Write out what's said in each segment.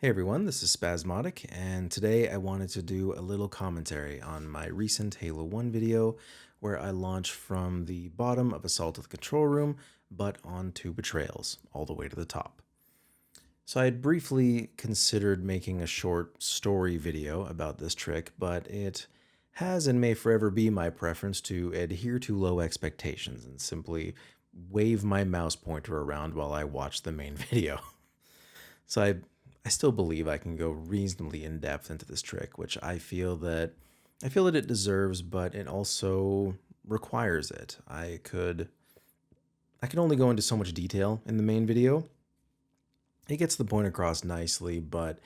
Hey everyone, this is Spasmodic, and today I wanted to do a little commentary on my recent Halo 1 video where I launched from the bottom of Assault of the Control Room, but on Two Betrayals, all the way to the top. So I had briefly considered making a short story video about this trick, but it has and may forever be my preference to adhere to low expectations and simply wave my mouse pointer around while I watch the main video. So I still believe I can go reasonably in depth into this trick, which I feel that it deserves, but it also requires it. I could only go into so much detail in the main video. It gets the point across nicely, but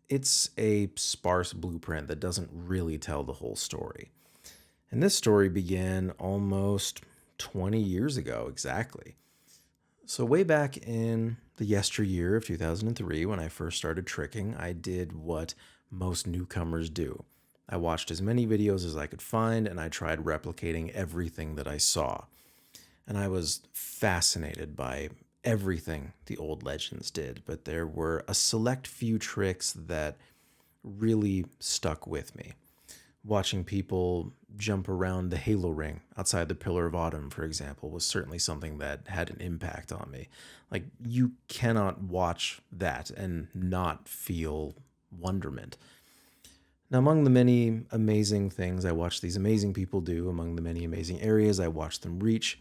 it's a sparse blueprint that doesn't really tell the whole story. And this story began almost 20 years ago exactly. So, way back in the yesteryear of 2003, when I first started tricking, I did what most newcomers do. I watched as many videos as I could find, and I tried replicating everything that I saw. And I was fascinated by everything the old legends did, but there were a select few tricks that really stuck with me. Watching people jump around the halo ring outside the Pillar of Autumn, for example, was certainly something that had an impact on me. Like, you cannot watch that and not feel wonderment. Now, among the many amazing things I watched these amazing people do, among the many amazing areas I watched them reach,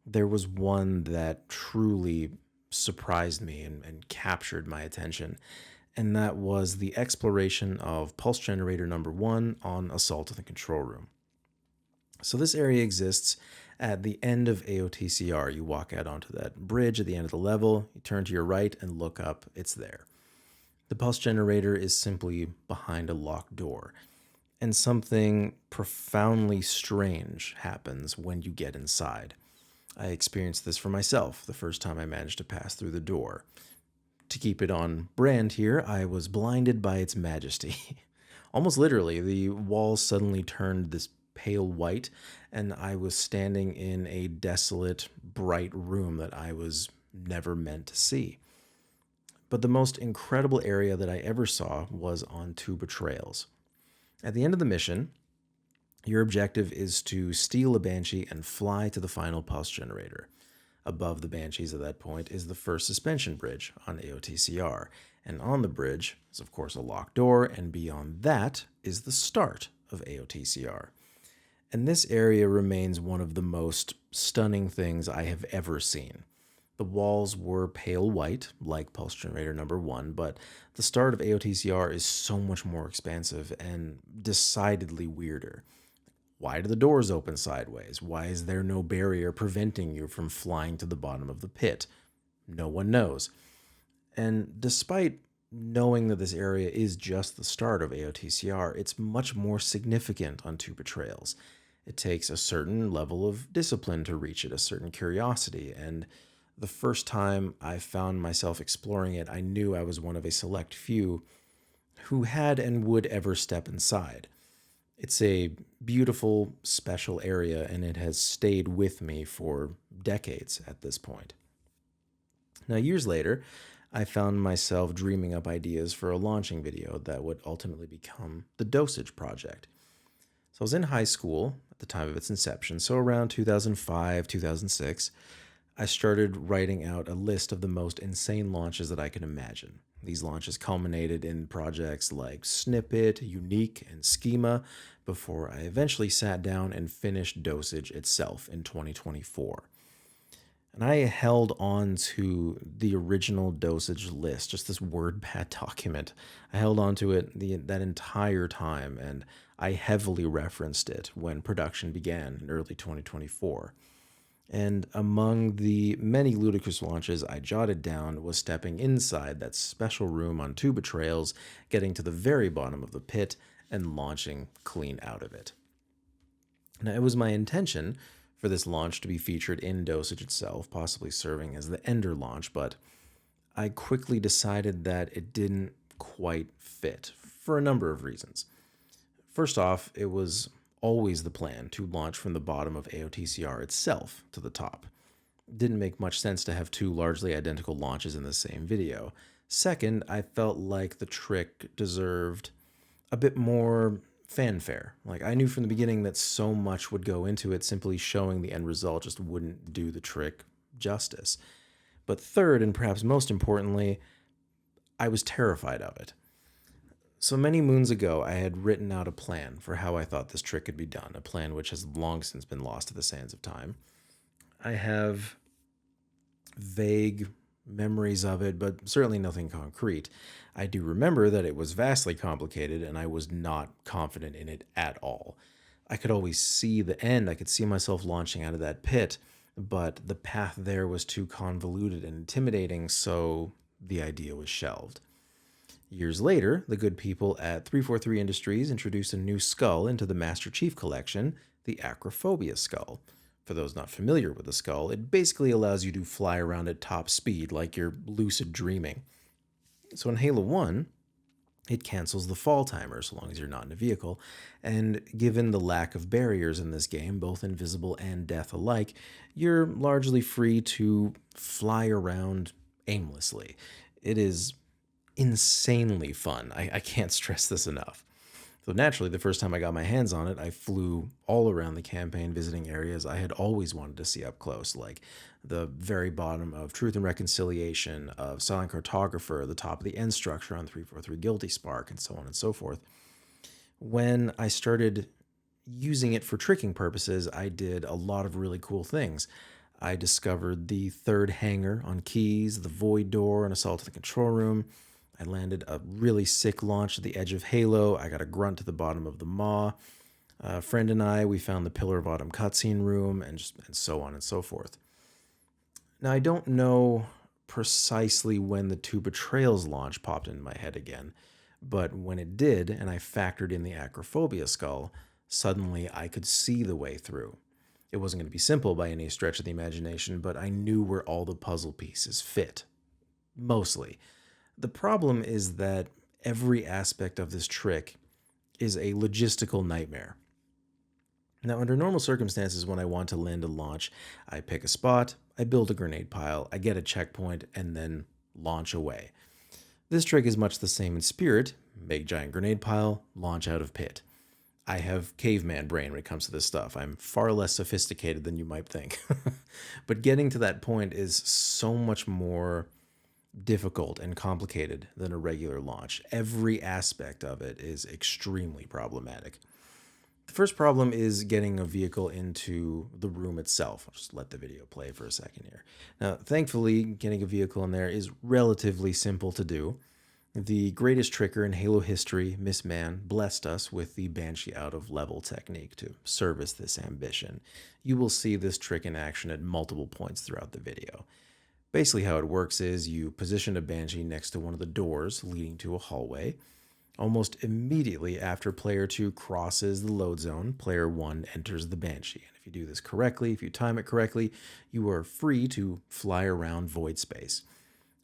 there was one that truly surprised me and captured my attention, and that was the exploration of pulse generator number one on Assault of the Control Room. So this area exists at the end of AOTCR. You walk out onto that bridge at the end of the level, you turn to your right and look up, it's there. The pulse generator is simply behind a locked door, and something profoundly strange happens when you get inside. I experienced this for myself the first time I managed to pass through the door. To keep it on brand here, I was blinded by its majesty. Almost literally, the walls suddenly turned this pale white, and I was standing in a desolate, bright room that I was never meant to see. But the most incredible area that I ever saw was on Two Betrayals. At the end of the mission, your objective is to steal a Banshee and fly to the final pulse generator. Above the Banshees at that point is the first suspension bridge on AOTCR, and on the bridge is, of course, a locked door, and beyond that is the start of AOTCR. And this area remains one of the most stunning things I have ever seen. The walls were pale white, like Pulse Generator number one, but the start of AOTCR is so much more expansive and decidedly weirder. Why do the doors open sideways? Why is there no barrier preventing you from flying to the bottom of the pit? No one knows. And despite knowing that this area is just the start of AOTCR, it's much more significant on Two Betrayals. It takes a certain level of discipline to reach it, a certain curiosity, and the first time I found myself exploring it, I knew I was one of a select few who had and would ever step inside. It's a beautiful, special area, and it has stayed with me for decades at this point. Now, years later, I found myself dreaming up ideas for a launching video that would ultimately become the Dosage Project. So I was in high school at the time of its inception, so around 2005, 2006, I started writing out a list of the most insane launches that I could imagine. These launches culminated in projects like Snippet, Unique, and Schema before I eventually sat down and finished Dosage itself in 2024. And I held on to the original Dosage list, just this WordPad document. I held on to it that entire time, and I heavily referenced it when production began in early 2024. And among the many ludicrous launches I jotted down was stepping inside that special room on Two Betrayals, getting to the very bottom of the pit, and launching clean out of it. Now, it was my intention for this launch to be featured in Dosage itself, possibly serving as the Ender launch, but I quickly decided that it didn't quite fit for a number of reasons. First off, it was always the plan to launch from the bottom of AOTCR itself to the top. It didn't make much sense to have two largely identical launches in the same video. Second, I felt like the trick deserved a bit more fanfare. Like, I knew from the beginning that so much would go into it, simply showing the end result just wouldn't do the trick justice. But third, and perhaps most importantly, I was terrified of it. So many moons ago, I had written out a plan for how I thought this trick could be done, a plan which has long since been lost to the sands of time. I have vague memories of it, but certainly nothing concrete. I do remember that it was vastly complicated, and I was not confident in it at all. I could always see the end. I could see myself launching out of that pit, but the path there was too convoluted and intimidating, so the idea was shelved. Years later, the good people at 343 Industries introduced a new skull into the Master Chief Collection, the Acrophobia Skull. For those not familiar with the skull, it basically allows you to fly around at top speed like you're lucid dreaming. So in Halo 1, it cancels the fall timer so long as you're not in a vehicle, and given the lack of barriers in this game, both invisible and death alike, you're largely free to fly around aimlessly. It is insanely fun. I can't stress this enough. So naturally, the first time I got my hands on it, I flew all around the campaign visiting areas I had always wanted to see up close, like the very bottom of Truth and Reconciliation, of Silent Cartographer, the top of the end structure on 343 Guilty Spark, and so on and so forth. When I started using it for tricking purposes, I did a lot of really cool things. I discovered the third hangar on Keys, the Void Door, and Assault to the Control Room. I landed a really sick launch at the edge of Halo. I got a grunt to the bottom of the Maw. A friend and I, we found the Pillar of Autumn cutscene room, and so on and so forth. Now, I don't know precisely when the Two Betrayals launch popped into my head again, but when it did, and I factored in the Acrophobia skull, suddenly I could see the way through. It wasn't going to be simple by any stretch of the imagination, but I knew where all the puzzle pieces fit. Mostly. The problem is that every aspect of this trick is a logistical nightmare. Now, under normal circumstances, when I want to land a launch, I pick a spot, I build a grenade pile, I get a checkpoint, and then launch away. This trick is much the same in spirit: make giant grenade pile, launch out of pit. I have caveman brain when it comes to this stuff. I'm far less sophisticated than you might think. But getting to that point is so much more difficult and complicated than a regular launch. Every aspect of it is extremely problematic. The first problem is getting a vehicle into the room itself. I'll just let the video play for a second here. Now, thankfully, getting a vehicle in there is relatively simple to do. The greatest tricker in Halo history, Miss Man, blessed us with the Banshee out of level technique to service this ambition. You will see this trick in action at multiple points throughout the video. Basically how it works is you position a Banshee next to one of the doors leading to a hallway. Almost immediately after player 2 crosses the load zone, player 1 enters the Banshee. And if you do this correctly, if you time it correctly, you are free to fly around void space.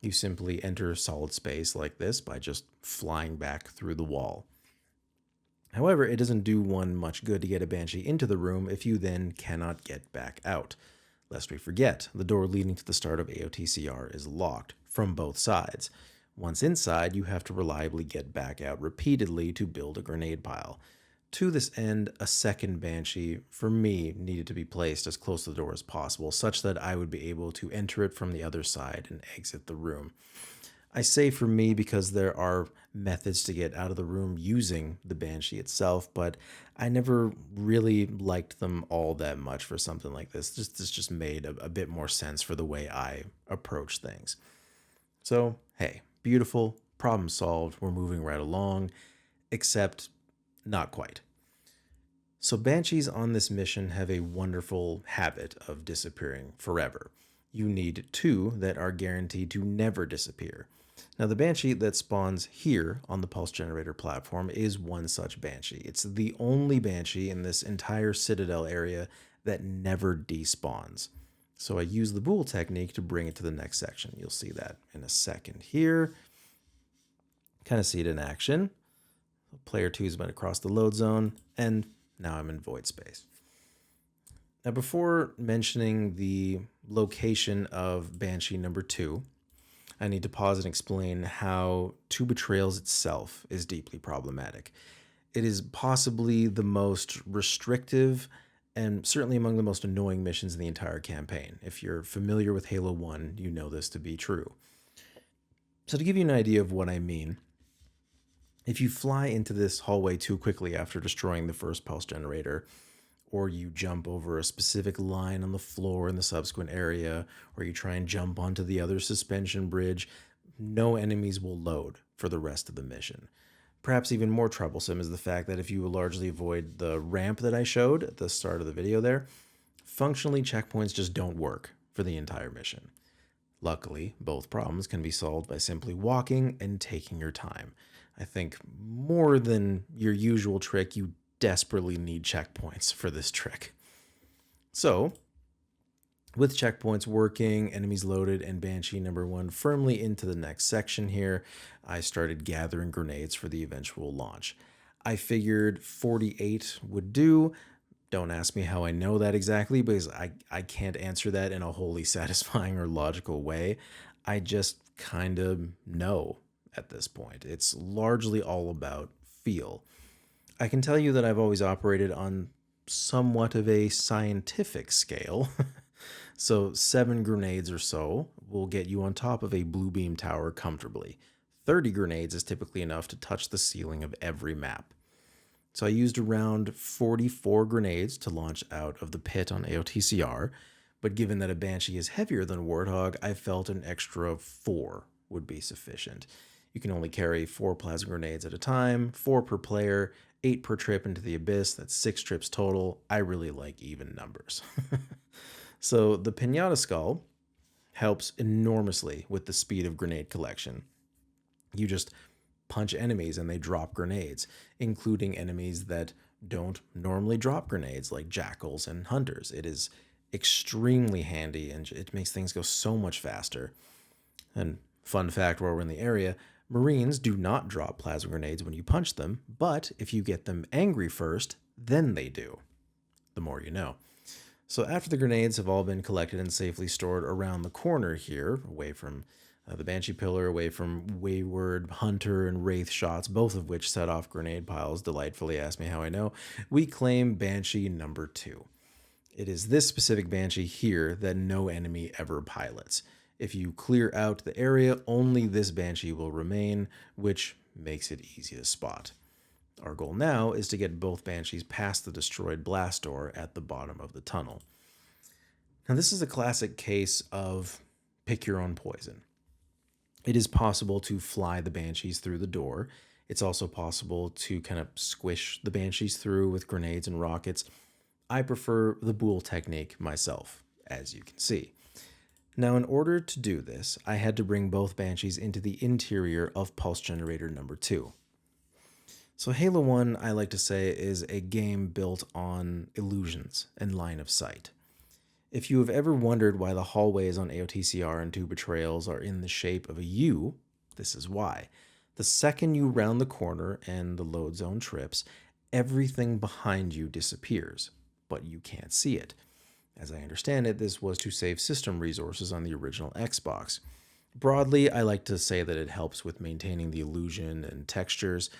You simply enter solid space like this by just flying back through the wall. However, it doesn't do one much good to get a Banshee into the room if you then cannot get back out. Lest we forget, the door leading to the start of AOTCR is locked from both sides. Once inside, you have to reliably get back out repeatedly to build a grenade pile. To this end, a second Banshee, for me, needed to be placed as close to the door as possible, such that I would be able to enter it from the other side and exit the room. I say for me because there are methods to get out of the room using the Banshee itself, but I never really liked them all that much for something like this. This just made a bit more sense for the way I approach things. So, hey, beautiful, problem solved, we're moving right along, except not quite. So Banshees on this mission have a wonderful habit of disappearing forever. You need 2 that are guaranteed to never disappear. Now, the Banshee that spawns here on the Pulse Generator platform is one such Banshee. It's the only Banshee in this entire Citadel area that never despawns. So I use the Bool technique to bring it to the next section. You'll see that in a second here. Kind of see it in action. Player 2 has been across the load zone, and now I'm in void space. Now, before mentioning the location of Banshee number 2, I need to pause and explain how Two Betrayals itself is deeply problematic. It is possibly the most restrictive and certainly among the most annoying missions in the entire campaign. If you're familiar with Halo 1, you know this to be true. So, to give you an idea of what I mean, if you fly into this hallway too quickly after destroying the first pulse generator, or you jump over a specific line on the floor in the subsequent area, or you try and jump onto the other suspension bridge, no enemies will load for the rest of the mission. Perhaps even more troublesome is the fact that if you largely avoid the ramp that I showed at the start of the video there, functionally checkpoints just don't work for the entire mission. Luckily, both problems can be solved by simply walking and taking your time. I think more than your usual trick, you desperately need checkpoints for this trick. So, with checkpoints working, enemies loaded, and Banshee number 1 firmly into the next section here, I started gathering grenades for the eventual launch. I figured 48 would do. Don't ask me how I know that exactly, because I can't answer that in a wholly satisfying or logical way. I just kind of know at this point. It's largely all about feel. I can tell you that I've always operated on somewhat of a scientific scale. So 7 grenades or so will get you on top of a blue beam tower comfortably. 30 grenades is typically enough to touch the ceiling of every map. So I used around 44 grenades to launch out of the pit on AOTCR, but given that a Banshee is heavier than Warthog, I felt an extra 4 would be sufficient. You can only carry 4 plasma grenades at a time, 4 per player, 8 per trip into the Abyss. That's 6 trips total. I really like even numbers. So the Pinata Skull helps enormously with the speed of grenade collection. You just punch enemies and they drop grenades, including enemies that don't normally drop grenades, like jackals and hunters. It is extremely handy and it makes things go so much faster. And fun fact, while we're in the area, Marines do not drop plasma grenades when you punch them, but if you get them angry first, then they do. The more you know. So after the grenades have all been collected and safely stored around the corner here, away from the Banshee pillar, away from wayward Hunter and Wraith shots, both of which set off grenade piles, delightfully, ask me how I know, we claim Banshee number 2. It is this specific Banshee here that no enemy ever pilots. If you clear out the area, only this Banshee will remain, which makes it easy to spot. Our goal now is to get both Banshees past the destroyed blast door at the bottom of the tunnel. Now, this is a classic case of pick your own poison. It is possible to fly the Banshees through the door. It's also possible to kind of squish the Banshees through with grenades and rockets. I prefer the Boole technique myself, as you can see. Now, in order to do this, I had to bring both Banshees into the interior of Pulse Generator number 2. So Halo 1, I like to say, is a game built on illusions and line of sight. If you have ever wondered why the hallways on AOTCR and Two Betrayals are in the shape of a U, this is why. The second you round the corner and the load zone trips, everything behind you disappears, but you can't see it. As I understand it, this was to save system resources on the original Xbox. Broadly, I like to say that it helps with maintaining the illusion and textures.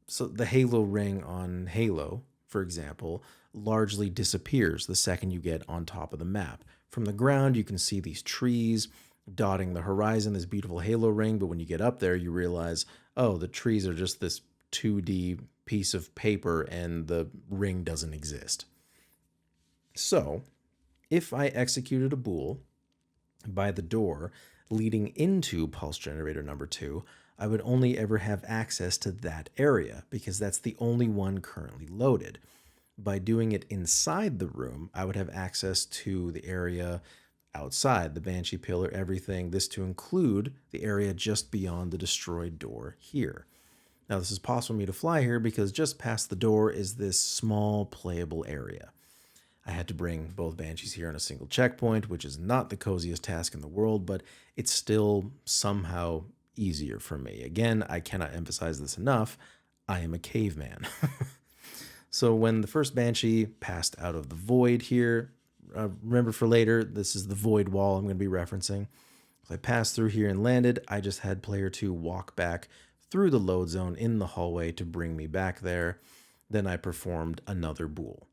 So the Halo ring on Halo, for example, largely disappears the second you get on top of the map. From the ground, you can see these trees dotting the horizon, this beautiful Halo ring, but when you get up there, you realize, oh, the trees are just this 2D piece of paper and the ring doesn't exist. So, if I executed a Boole by the door leading into Pulse Generator number 2, I would only ever have access to that area because that's the only one currently loaded. By doing it inside the room, I would have access to the area outside, the Banshee pillar, everything, this to include the area just beyond the destroyed door here. Now, this is possible for me to fly here because just past the door is this small playable area. I had to bring both Banshees here on a single checkpoint, which is not the coziest task in the world, but it's still somehow easier for me. Again, I cannot emphasize this enough. I am a caveman. So when the first Banshee passed out of the void here, remember for later, this is the void wall I'm going to be referencing. So So I passed through here and landed. I just had player 2 walk back through the load zone in the hallway to bring me back there. Then I performed another bool.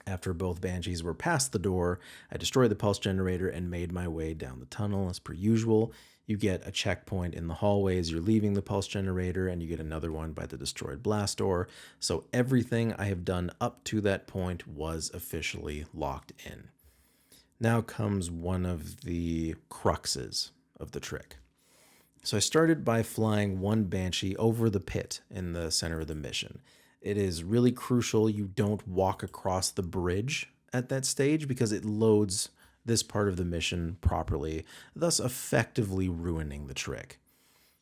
After both banshees were past the door, I destroyed the pulse generator and made my way down the tunnel as per usual. You get a checkpoint in the hallway as you're leaving the pulse generator, and you get another one by the destroyed blast door. So everything I have done up to that point was officially locked in. Now comes one of the cruxes of the trick. So I started by flying one banshee over the pit in the center of the mission. It is really crucial you don't walk across the bridge at that stage because it loads this part of the mission properly, thus effectively ruining the trick.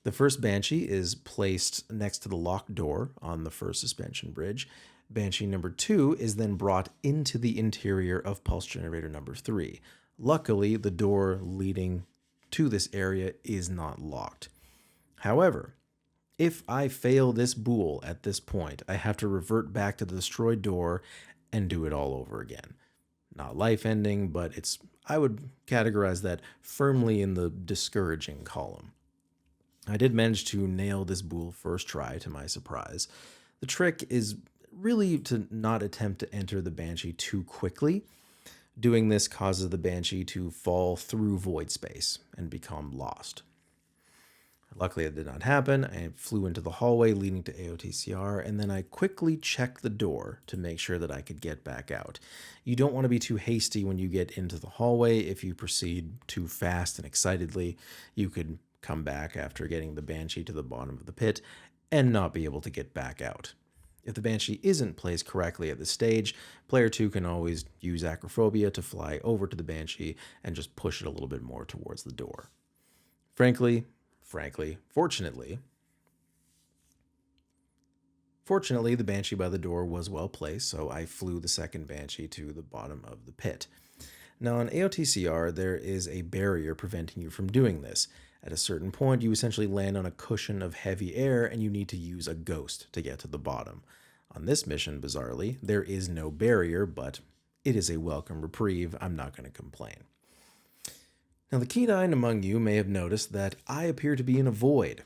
The first banshee is placed next to the locked door on the first suspension bridge. Banshee number 2 is then brought into the interior of pulse generator number 3. Luckily, the door leading to this area is not locked. However, if I fail this bool at this point, I have to revert back to the destroyed door and do it all over again. Not life-ending, but I would categorize that firmly in the discouraging column. I did manage to nail this bool first try, to my surprise. The trick is really to not attempt to enter the banshee too quickly. Doing this causes the banshee to fall through void space and become lost. Luckily, it did not happen. I flew into the hallway leading to AOTCR, and then I quickly checked the door to make sure that I could get back out. You don't want to be too hasty when you get into the hallway. If you proceed too fast and excitedly, you could come back after getting the banshee to the bottom of the pit and not be able to get back out. If the banshee isn't placed correctly at this stage, player 2 can always use acrophobia to fly over to the banshee and just push it a little bit more towards the door. Fortunately, the banshee by the door was well placed, so I flew the second banshee to the bottom of the pit. Now, on AOTCR, there is a barrier preventing you from doing this. At a certain point, you essentially land on a cushion of heavy air, and you need to use a ghost to get to the bottom. On this mission, bizarrely, there is no barrier, but it is a welcome reprieve. I'm not going to complain. Now, the keen-eyed among you may have noticed that I appear to be in a void.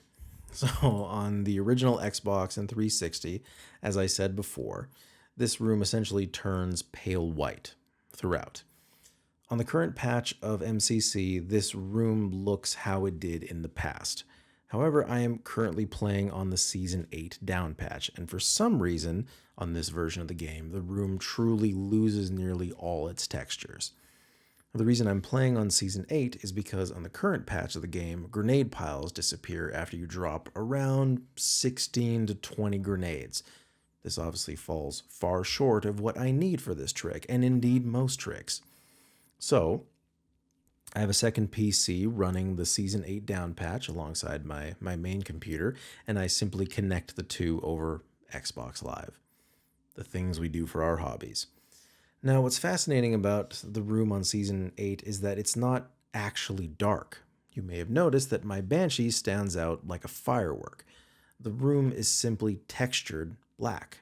So, on the original Xbox and 360, as I said before, this room essentially turns pale white throughout. On the current patch of MCC, this room looks how it did in the past. However, I am currently playing on the Season 8 down patch, and for some reason, on this version of the game, the room truly loses nearly all its textures. The reason I'm playing on Season 8 is because on the current patch of the game, grenade piles disappear after you drop around 16 to 20 grenades. This obviously falls far short of what I need for this trick, and indeed most tricks. So, I have a second PC running the Season 8 down patch alongside my main computer, and I simply connect the two over Xbox Live. The things we do for our hobbies. Now, what's fascinating about the room on Season 8 is that it's not actually dark. You may have noticed that my Banshee stands out like a firework. The room is simply textured black.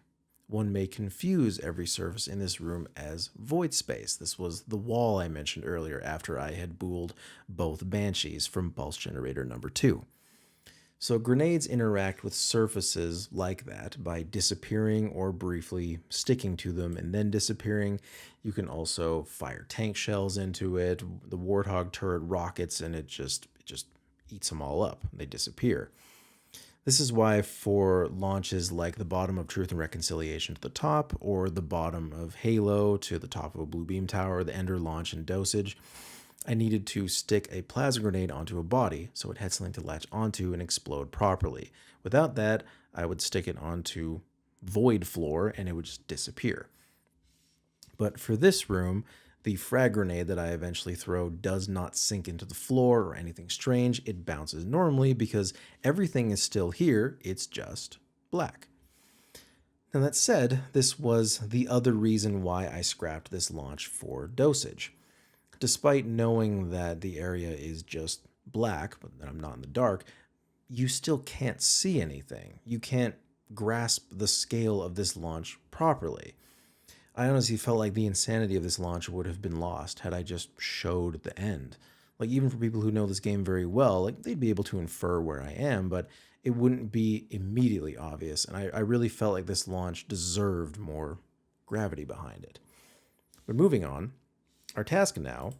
One may confuse every surface in this room as void space. This was the wall I mentioned earlier after I had booled both Banshees from Pulse Generator number 2. So grenades interact with surfaces like that by disappearing or briefly sticking to them and then disappearing. You can also fire tank shells into it, the Warthog turret rockets, and it just eats them all up. They disappear. This is why for launches like the bottom of Truth and Reconciliation to the top, or the bottom of Halo to the top of a Blue Beam Tower, the Ender launch and dosage, I needed to stick a plasma grenade onto a body so it had something to latch onto and explode properly. Without that, I would stick it onto void floor and it would just disappear. But for this room, the frag grenade that I eventually throw does not sink into the floor or anything strange. It bounces normally because everything is still here, it's just black. Now that said, this was the other reason why I scrapped this launch for dosage. Despite knowing that the area is just black, but that I'm not in the dark, you still can't see anything. You can't grasp the scale of this launch properly. I honestly felt like the insanity of this launch would have been lost had I just showed the end. Like, even for people who know this game very well, like, they'd be able to infer where I am, but it wouldn't be immediately obvious. And I really felt like this launch deserved more gravity behind it. But moving on, our task now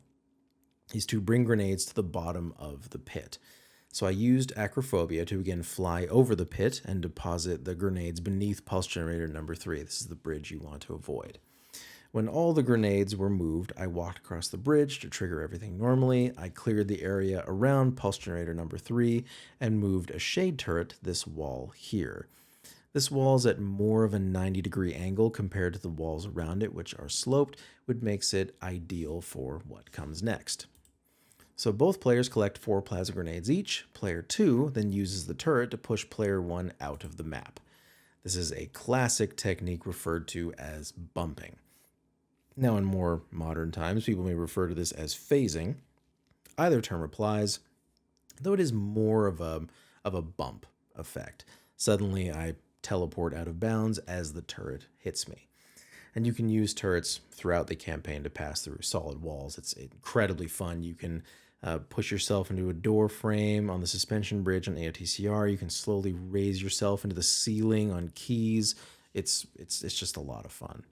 is to bring grenades to the bottom of the pit. So I used acrophobia to again fly over the pit and deposit the grenades beneath pulse generator number 3. This is the bridge you want to avoid. When all the grenades were moved, I walked across the bridge to trigger everything normally. I cleared the area around pulse generator number 3 and moved a shade turret to this wall here. This wall is at more of a 90-degree angle compared to the walls around it, which are sloped, which makes it ideal for what comes next. So both players collect 4 plasma grenades each. Player 2 then uses the turret to push player 1 out of the map. This is a classic technique referred to as bumping. Now, in more modern times, people may refer to this as phasing. Either term applies, though it is more of a bump effect. Suddenly, I teleport out of bounds as the turret hits me. And you can use turrets throughout the campaign to pass through solid walls. It's incredibly fun. You can push yourself into a door frame on the suspension bridge on AOTCR. You can slowly raise yourself into the ceiling on keys. It's just a lot of fun.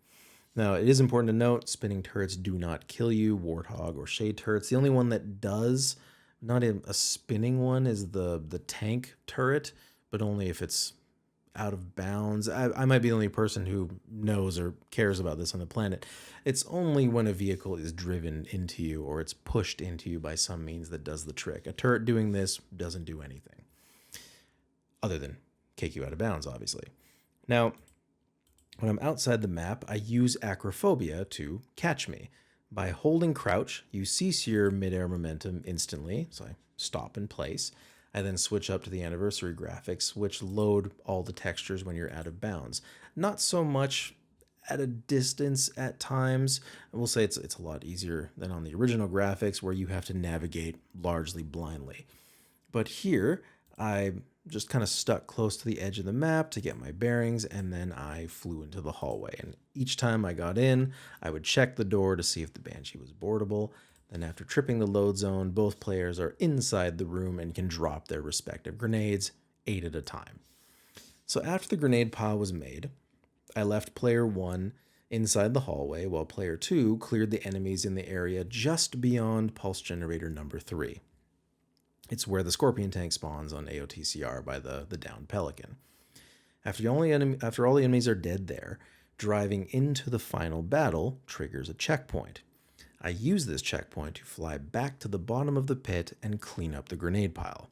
Now, it is important to note, spinning turrets do not kill you, Warthog or Shade turrets. The only one that does, not a spinning one, is the tank turret, but only if it's out of bounds. I might be the only person who knows or cares about this on the planet. It's only when a vehicle is driven into you or it's pushed into you by some means that does the trick. A turret doing this doesn't do anything, other than kick you out of bounds, obviously. Now, when I'm outside the map, I use acrophobia to catch me. By holding crouch, you cease your midair momentum instantly, so I stop in place. I then switch up to the anniversary graphics, which load all the textures when you're out of bounds. Not so much at a distance at times. We'll say it's a lot easier than on the original graphics where you have to navigate largely blindly. But here, I just kind of stuck close to the edge of the map to get my bearings, and then I flew into the hallway. And each time I got in, I would check the door to see if the Banshee was boardable. Then after tripping the load zone, both players are inside the room and can drop their respective grenades, 8 at a time. So after the grenade pile was made, I left player 1 inside the hallway while player 2 cleared the enemies in the area just beyond pulse generator number 3. It's where the Scorpion tank spawns on AOTCR by the downed Pelican. After all the enemies are dead there, driving into the final battle triggers a checkpoint. I use this checkpoint to fly back to the bottom of the pit and clean up the grenade pile.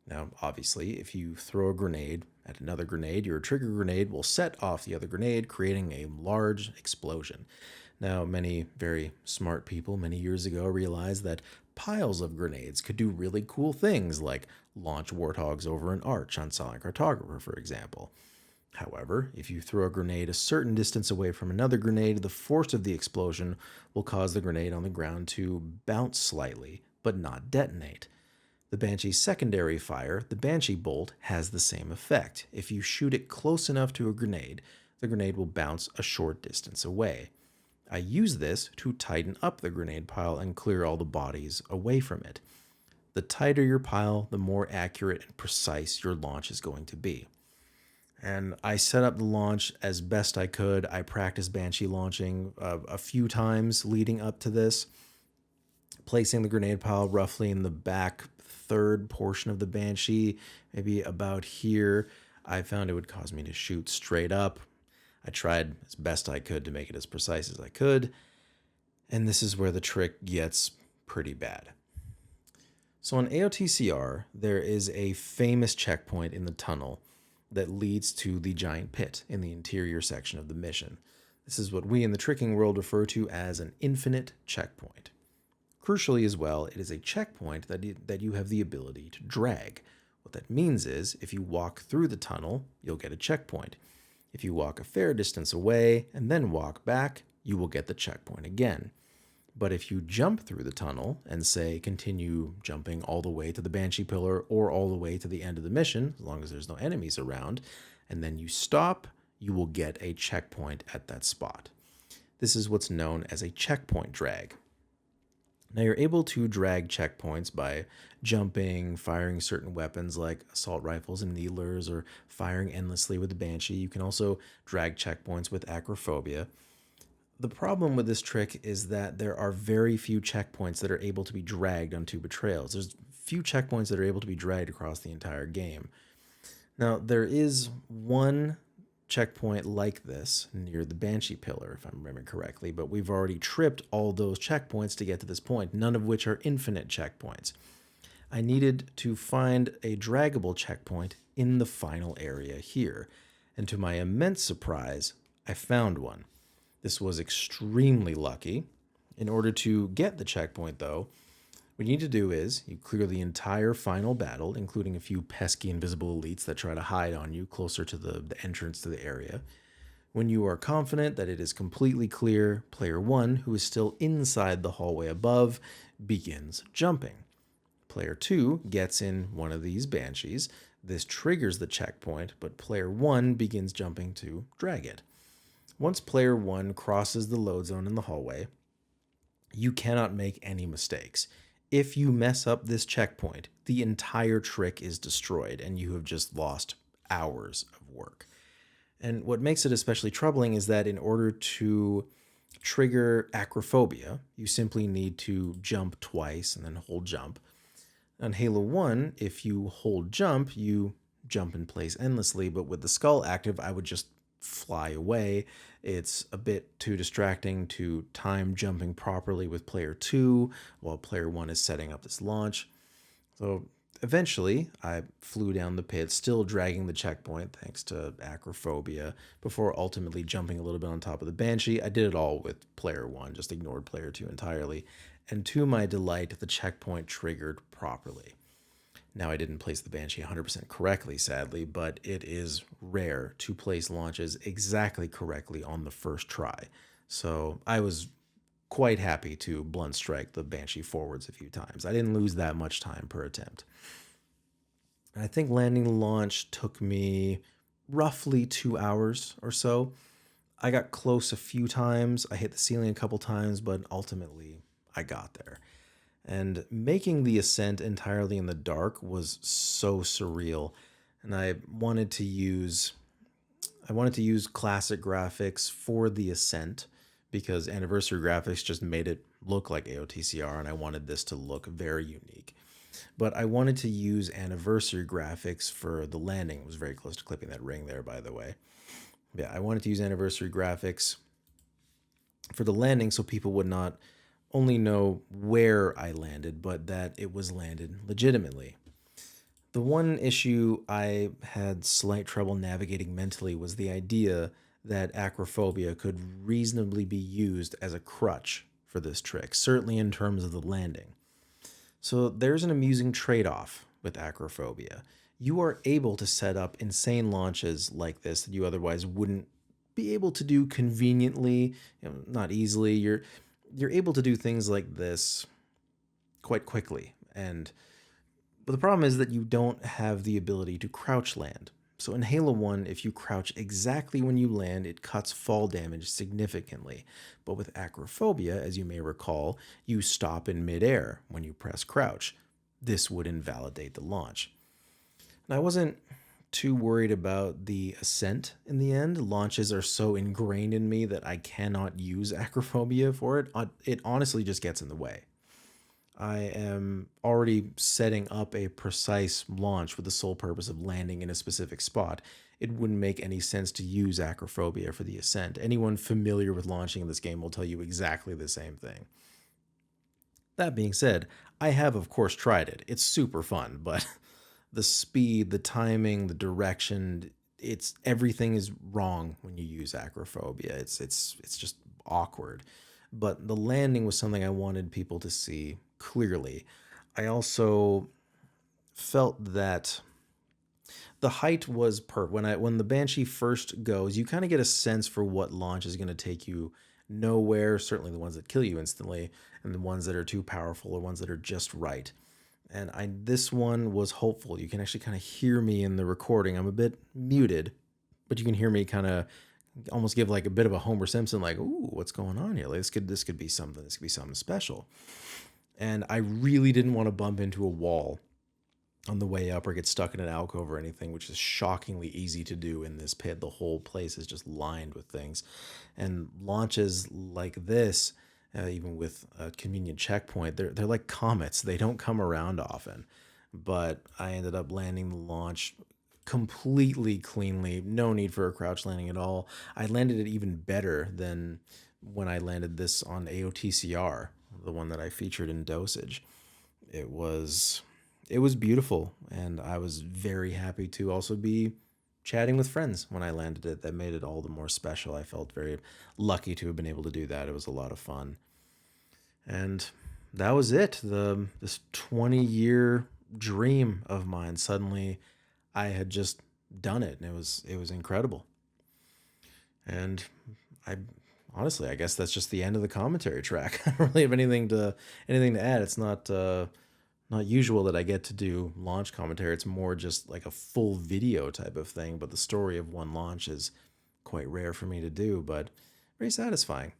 Now, obviously, if you throw a grenade at another grenade, your trigger grenade will set off the other grenade, creating a large explosion. Now, many very smart people many years ago realized that piles of grenades could do really cool things, like launch warthogs over an arch on Silent Cartographer, for example. However, if you throw a grenade a certain distance away from another grenade, the force of the explosion will cause the grenade on the ground to bounce slightly, but not detonate. The Banshee's secondary fire, the Banshee bolt, has the same effect. If you shoot it close enough to a grenade, the grenade will bounce a short distance away. I use this to tighten up the grenade pile and clear all the bodies away from it. The tighter your pile, the more accurate and precise your launch is going to be. And I set up the launch as best I could. I practiced Banshee launching a few times leading up to this, placing the grenade pile roughly in the back third portion of the Banshee, maybe about here. I found it would cause me to shoot straight up. I tried as best I could to make it as precise as I could, and this is where the trick gets pretty bad. So on AOTCR, there is a famous checkpoint in the tunnel that leads to the giant pit in the interior section of the mission. This is what we in the tricking world refer to as an infinite checkpoint. Crucially as well, it is a checkpoint that you have the ability to drag. What that means is, if you walk through the tunnel, you'll get a checkpoint. If you walk a fair distance away and then walk back, you will get the checkpoint again. But if you jump through the tunnel and say continue jumping all the way to the Banshee Pillar or all the way to the end of the mission, as long as there's no enemies around, and then you stop, you will get a checkpoint at that spot. This is what's known as a checkpoint drag. Now you're able to drag checkpoints by jumping, firing certain weapons like assault rifles and needlers, or firing endlessly with the Banshee. You can also drag checkpoints with acrophobia. The problem with this trick is that there are very few checkpoints that are able to be dragged on Two Betrayals. There's few checkpoints that are able to be dragged across the entire game. Now, there is one checkpoint like this near the Banshee pillar, if I'm remembering correctly, but we've already tripped all those checkpoints to get to this point, none of which are infinite checkpoints. I needed to find a draggable checkpoint in the final area here, and to my immense surprise, I found one. This was extremely lucky. In order to get the checkpoint, though, what you need to do is you clear the entire final battle, including a few pesky invisible elites that try to hide on you closer to the entrance to the area. When you are confident that it is completely clear, player 1, who is still inside the hallway above, begins jumping. Player 2 gets in one of these banshees. This triggers the checkpoint, but player 1 begins jumping to drag it. Once player 1 crosses the load zone in the hallway, you cannot make any mistakes. If you mess up this checkpoint, the entire trick is destroyed and you have just lost hours of work. And what makes it especially troubling is that in order to trigger acrophobia, you simply need to jump twice and then hold jump. On Halo 1, if you hold jump, you jump in place endlessly, but with the skull active, I would just fly away. It's a bit too distracting to time jumping properly with player 2 while player 1 is setting up this launch. So eventually, I flew down the pit, still dragging the checkpoint thanks to acrophobia, before ultimately jumping a little bit on top of the Banshee. I did it all with player 1, just ignored player 2 entirely. And to my delight, the checkpoint triggered properly. Now, I didn't place the Banshee 100% correctly, sadly, but it is rare to place launches exactly correctly on the first try. So I was quite happy to blunt strike the Banshee forwards a few times. I didn't lose that much time per attempt. And I think landing the launch took me roughly 2 hours or so. I got close a few times. I hit the ceiling a couple times, but ultimately I got there. And making the ascent entirely in the dark was so surreal. And I wanted to use classic graphics for the ascent because anniversary graphics just made it look like AOTCR, and I wanted this to look very unique. But I wanted to use anniversary graphics for the landing. It was very close to clipping that ring there, by the way. Yeah, I wanted to use anniversary graphics for the landing so people would not only know where I landed, but that it was landed legitimately. The one issue I had slight trouble navigating mentally was the idea that acrophobia could reasonably be used as a crutch for this trick, certainly in terms of the landing. So there's an amusing trade-off with acrophobia. You are able to set up insane launches like this that you otherwise wouldn't be able to do conveniently, not easily. You're able to do things like this quite quickly. But the problem is that you don't have the ability to crouch land. So in Halo 1, if you crouch exactly when you land, it cuts fall damage significantly. But with acrophobia, as you may recall, you stop in midair when you press crouch. This would invalidate the launch. And I wasn't too worried about the ascent in the end. Launches are so ingrained in me that I cannot use acrophobia for it. It honestly just gets in the way. I am already setting up a precise launch with the sole purpose of landing in a specific spot. It wouldn't make any sense to use acrophobia for the ascent. Anyone familiar with launching in this game will tell you exactly the same thing. That being said, I have of course tried it. It's super fun, but the speed, the timing, the direction, everything is wrong when you use acrophobia. It's just awkward. But the landing was something I wanted people to see clearly. I also felt that the height was when the Banshee first goes, you kind of get a sense for what launch is going to take you nowhere, certainly the ones that kill you instantly, and the ones that are too powerful or ones that are just right. And this one was hopeful. You can actually kind of hear me in the recording. I'm a bit muted, but you can hear me kind of almost give like a bit of a Homer Simpson, like, "Ooh, what's going on here? Like, this could be something. This could be something special." And I really didn't want to bump into a wall on the way up or get stuck in an alcove or anything, which is shockingly easy to do in this pit. The whole place is just lined with things. And launches like this, even with a convenient checkpoint, they're like comets. They don't come around often. But I ended up landing the launch completely cleanly. No need for a crouch landing at all. I landed it even better than when I landed this on AOTCR, the one that I featured in Dosage. It was it was beautiful, and I was very happy to also be chatting with friends when I landed it. That made it all the more special. I felt very lucky to have been able to do that. It was a lot of fun. And that was it. The this 20-year dream of mine, suddenly I had just done it, and it was incredible. And I honestly, I guess that's just the end of the commentary track. I don't really have anything to add. It's not usual that I get to do launch commentary. It's more just like a full video type of thing, but the story of one launch is quite rare for me to do, but very satisfying.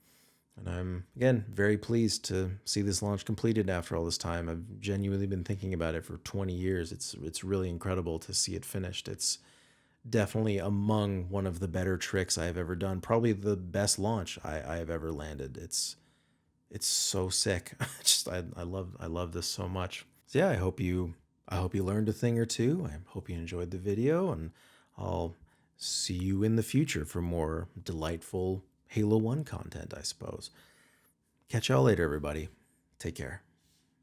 And I'm, again, very pleased to see this launch completed after all this time. I've genuinely been thinking about it for 20 years. It's really incredible to see it finished. It's definitely among one of the better tricks I have ever done. Probably the best launch I have ever landed. It's so sick. I love this so much. So yeah, I hope you learned a thing or two. I hope you enjoyed the video, and I'll see you in the future for more delightful Halo 1 content, I suppose. Catch y'all later, everybody. Take care.